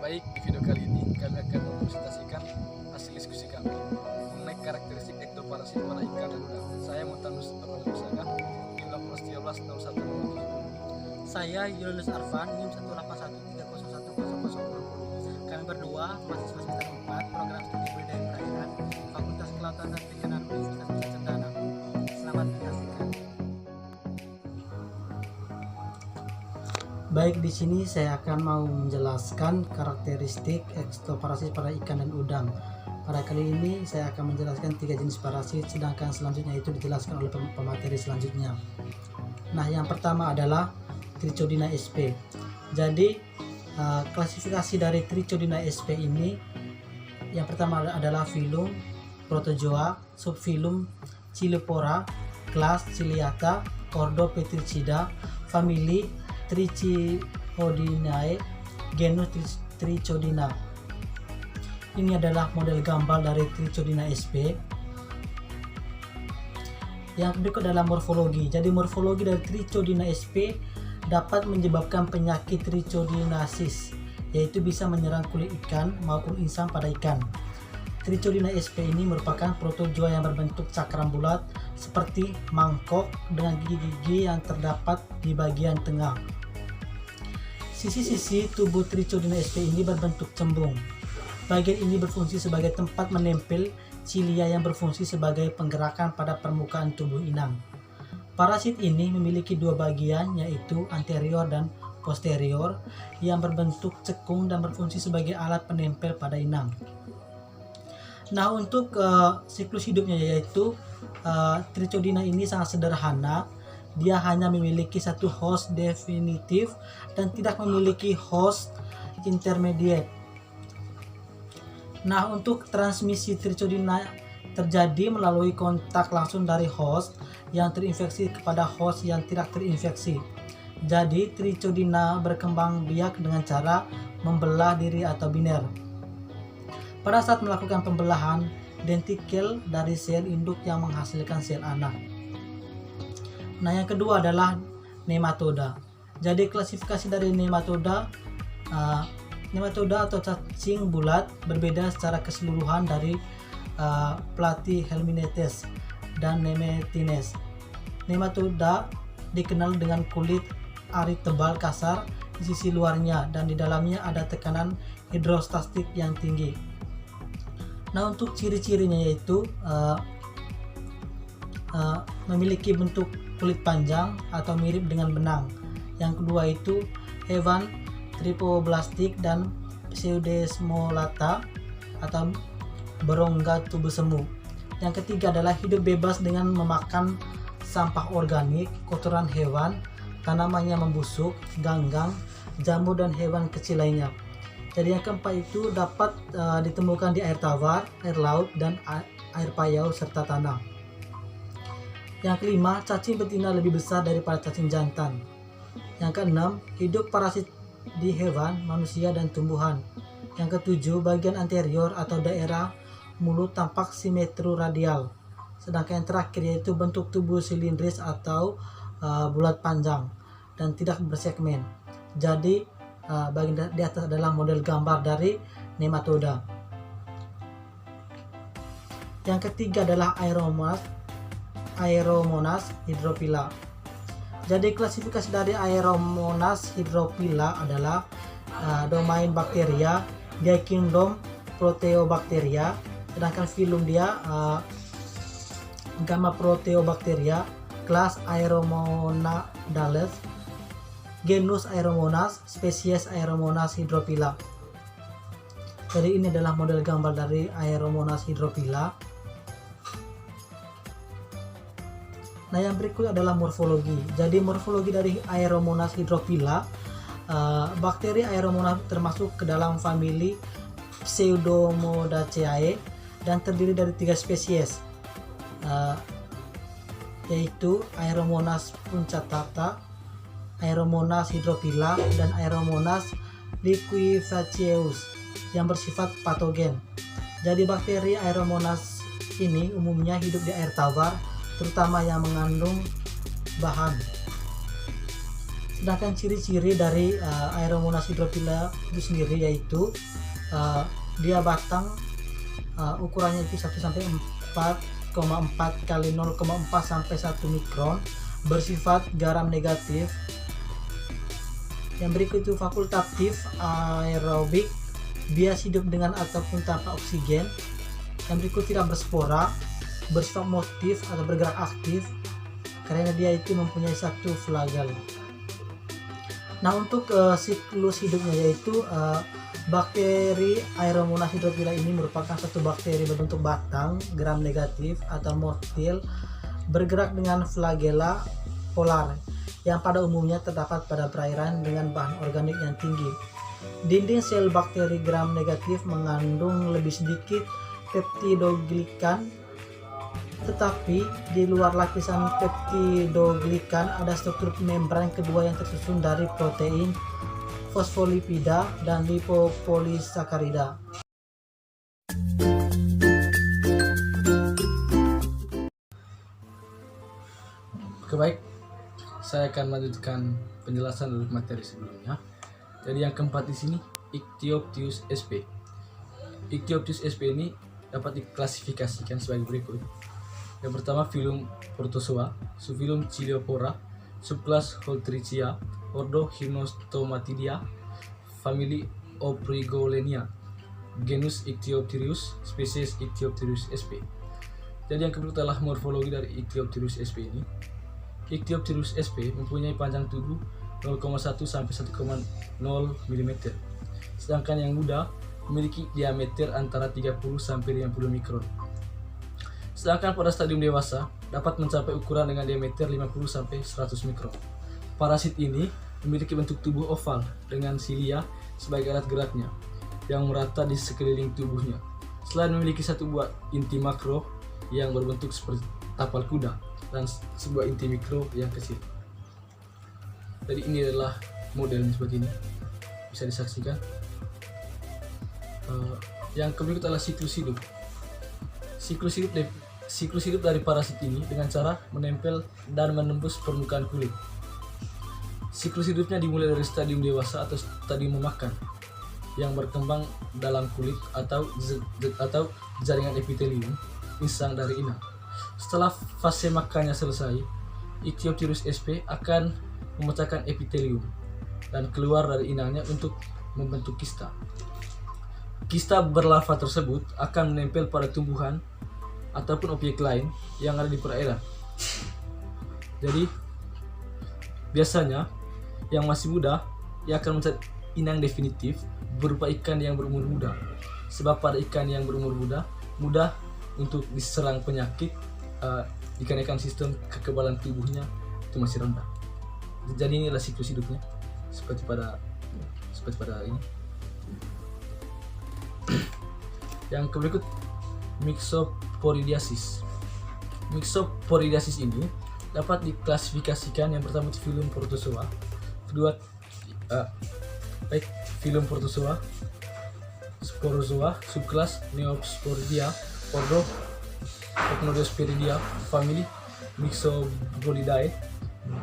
Baik, di video kali ini kami akan mempresentasikan hasil diskusi kami mengenai karakteristik ektoparasit pada ikan dan udang. Saya Mutanus Abdul Musaga, NIM 1813 tahun 1. Saya Yunus Arfan, NIM 181301010. Kami berdua mahasiswa semester 4 program studi budidaya perairan Fakultas Kelautan dan Perikanan Universitas Nusa Cendana. Selamat menyaksikan. Baik, di sini saya akan mau menjelaskan karakteristik ektoparasit pada ikan dan udang. Pada kali ini saya akan menjelaskan 3 jenis parasit, sedangkan selanjutnya itu dijelaskan oleh pemateri selanjutnya. Nah, yang pertama adalah Trichodina sp. Jadi klasifikasi dari Trichodina sp ini, yang pertama adalah filum Protozoa, subfilum Chilophora, kelas Ciliata, ordo Petricida, famili Trichodinae, genus Trichodina. Ini adalah model gambar dari Trichodina sp. Yang berikut adalah morfologi. Jadi morfologi dari Trichodina sp dapat menyebabkan penyakit trichodinasis, yaitu bisa menyerang kulit ikan maupun insang pada ikan. Trichodina sp ini merupakan protozoa yang berbentuk cakram bulat seperti mangkok dengan gigi-gigi yang terdapat di bagian tengah. Sisi-sisi tubuh Trichodina sp ini berbentuk cembung. Bagian ini berfungsi sebagai tempat menempel cilia yang berfungsi sebagai penggerakan pada permukaan tubuh inang. Parasit ini memiliki dua bagian, yaitu anterior dan posterior, yang berbentuk cekung dan berfungsi sebagai alat penempel pada inang. Nah, untuk siklus hidupnya yaitu Trichodina ini sangat sederhana. Dia hanya memiliki satu host definitif dan tidak memiliki host intermediate. Nah, untuk transmisi Trichodina terjadi melalui kontak langsung dari host yang terinfeksi kepada host yang tidak terinfeksi. Jadi Trichodina berkembang biak dengan cara membelah diri atau biner. Pada saat melakukan pembelahan, dentikel dari sel induk yang menghasilkan sel anak. Nah, yang kedua adalah nematoda. Jadi klasifikasi dari nematoda, nematoda atau cacing bulat berbeda secara keseluruhan dari Platyhelminthes dan Nematines. Nematoda dikenal dengan kulit arit tebal kasar di sisi luarnya dan di dalamnya ada tekanan hidrostatik yang tinggi. Nah, untuk ciri-cirinya yaitu memiliki bentuk kulit panjang atau mirip dengan benang. Yang kedua itu hewan tripoblastik dan pseudesmolata atau berongga tubuh semu. Yang ketiga adalah hidup bebas dengan memakan sampah organik, kotoran hewan, tanaman yang membusuk, ganggang, jamur dan hewan kecil lainnya. Jadi yang keempat itu dapat ditemukan di air tawar, air laut dan air payau serta tanah. Yang kelima, cacing betina lebih besar daripada cacing jantan. Yang keenam, hidup parasit di hewan, manusia dan tumbuhan. Yang ketujuh, bagian anterior atau daerah mulut tampak simetroradial. Sedangkan yang terakhir yaitu bentuk tubuh silindris atau bulat panjang dan tidak bersegmen. Jadi bagian di atas adalah model gambar dari nematoda. Yang ketiga adalah Aeromonas hydrophila. Jadi klasifikasi dari Aeromonas hydrophila adalah domain bakteria, dia kingdom Proteobacteria, sedangkan filum dia Gamma Proteobacteria, kelas Aeromonadales, genus Aeromonas, spesies Aeromonas hydrophila. Jadi ini adalah model gambar dari Aeromonas hydrophila. Nah, yang berikut adalah morfologi. Jadi morfologi dari Aeromonas hydrophila, bakteri Aeromonas termasuk ke dalam famili Pseudomonaceae dan terdiri dari 3 spesies, yaitu Aeromonas punctata, Aeromonas hydrophila dan Aeromonas liquefacius yang bersifat patogen. Jadi bakteri Aeromonas ini umumnya hidup di air tawar, terutama yang mengandung bahan. Sedangkan ciri-ciri dari Aeromonas hydrophila itu sendiri yaitu dia batang ukurannya itu 1 sampai 4,4 kali 0,4 sampai 1 mikron, bersifat garam negatif. Yang berikut itu fakultatif aerobik, bias hidup dengan ataupun tanpa oksigen. Yang berikut tidak berspora, bersifat motif atau bergerak aktif karena dia itu mempunyai satu flagel. Nah, untuk siklus hidupnya yaitu bakteri Aeromonas hydrophila ini merupakan satu bakteri berbentuk batang gram negatif atau motil, bergerak dengan flagela polar yang pada umumnya terdapat pada perairan dengan bahan organik yang tinggi. Dinding sel bakteri gram negatif mengandung lebih sedikit peptidoglikan, tetapi di luar lapisan peptidoglikan ada struktur membran kedua yang tersusun dari protein, fosfolipida, dan lipopolisakarida. Oke, baik, saya akan melanjutkan penjelasan dari materi sebelumnya. Jadi yang keempat di sini Ichthyopteus sp. Ichthyopteus sp ini dapat diklasifikasikan sebagai berikut. Yang pertama, filum Protozoa, subfilum Chileophora, subkelas Holtrichia, ordo Hypnostomatidia, famili Oprigolenia, genus Ichthyopteris, spesies Ichthyopteris sp. Jadi yang kedua adalah morfologi dari Ichthyopteris sp ini. Ichthyopteris sp mempunyai panjang tubuh 0,1 sampai 1,0 mm. Sedangkan yang muda memiliki diameter antara 30 sampai 50 mikron. Sedangkan pada stadium dewasa dapat mencapai ukuran dengan diameter 50 sampai 100 mikron. Parasit ini memiliki bentuk tubuh oval dengan silia sebagai alat geraknya yang merata di sekeliling tubuhnya. Selain memiliki satu buah inti makro yang berbentuk seperti tapal kuda dan sebuah inti mikro yang kecil. Jadi ini adalah modelnya seperti ini, bisa disaksikan. Yang berikut adalah siklus hidup. Siklus hidup dari parasit ini dengan cara menempel dan menembus permukaan kulit. Siklus hidupnya dimulai dari stadium dewasa atau stadium memakan yang berkembang dalam kulit atau jaringan epitelium insang dari inang. Setelah fase makannya selesai, Ichthyopteris sp akan memecahkan epitelium dan keluar dari inangnya untuk membentuk kista. Kista berlarva tersebut akan menempel pada tumbuhan ataupun objek lain yang ada di perairan. Jadi biasanya yang masih muda ia akan mencari inang definitif berupa ikan yang berumur muda. Sebab pada ikan yang berumur muda mudah untuk diserang penyakit dikarenakan sistem kekebalan tubuhnya itu masih rendah. Jadi inilah siklus hidupnya seperti pada ini. Yang berikut Mixoporidiasis. Mixoporidiasis ini dapat diklasifikasikan yang pertama itu filum Protozoa, kedua filum Protozoa, Sporozoa, subkelas Neosporidia, ordo Hypnosporidia, famili Mixobolidae,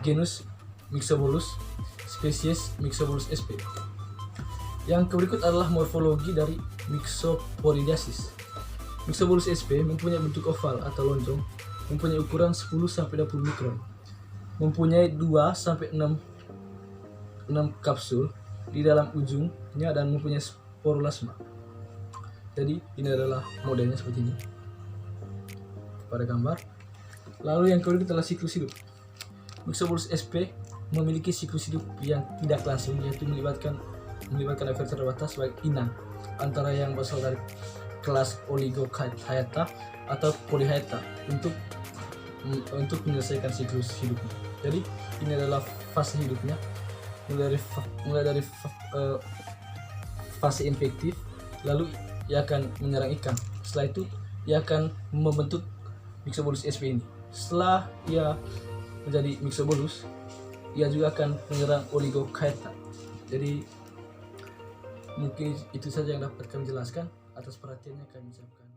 genus Mixobolus, spesies Mixobolus sp. Yang berikut adalah morfologi dari Mixoporidiasis. Mixobolus sp mempunyai bentuk oval atau lonjong, mempunyai ukuran 10 sampai 20 mikron, mempunyai 2 sampai 6 kapsul di dalam ujungnya dan mempunyai sporolasma. Jadi ini adalah modelnya seperti ini pada gambar. Lalu yang kedua adalah siklus hidup. Mixobolus sp memiliki siklus hidup yang tidak langsung, yaitu melibatkan efek terbatas sebagai inang antara yang berasal dari kelas Oligohyeta atau Polyhyeta untuk menyelesaikan siklus hidupnya. Jadi ini adalah fase hidupnya, mulai dari fase infektif, lalu ia akan menyerang ikan. Setelah itu ia akan membentuk Mixobolus sp ini. Setelah ia menjadi Mixobolus, ia juga akan menyerang Oligohyeta. Jadi mungkin itu saja yang dapat kami jelaskan. Atas perhatiannya kami ucapkan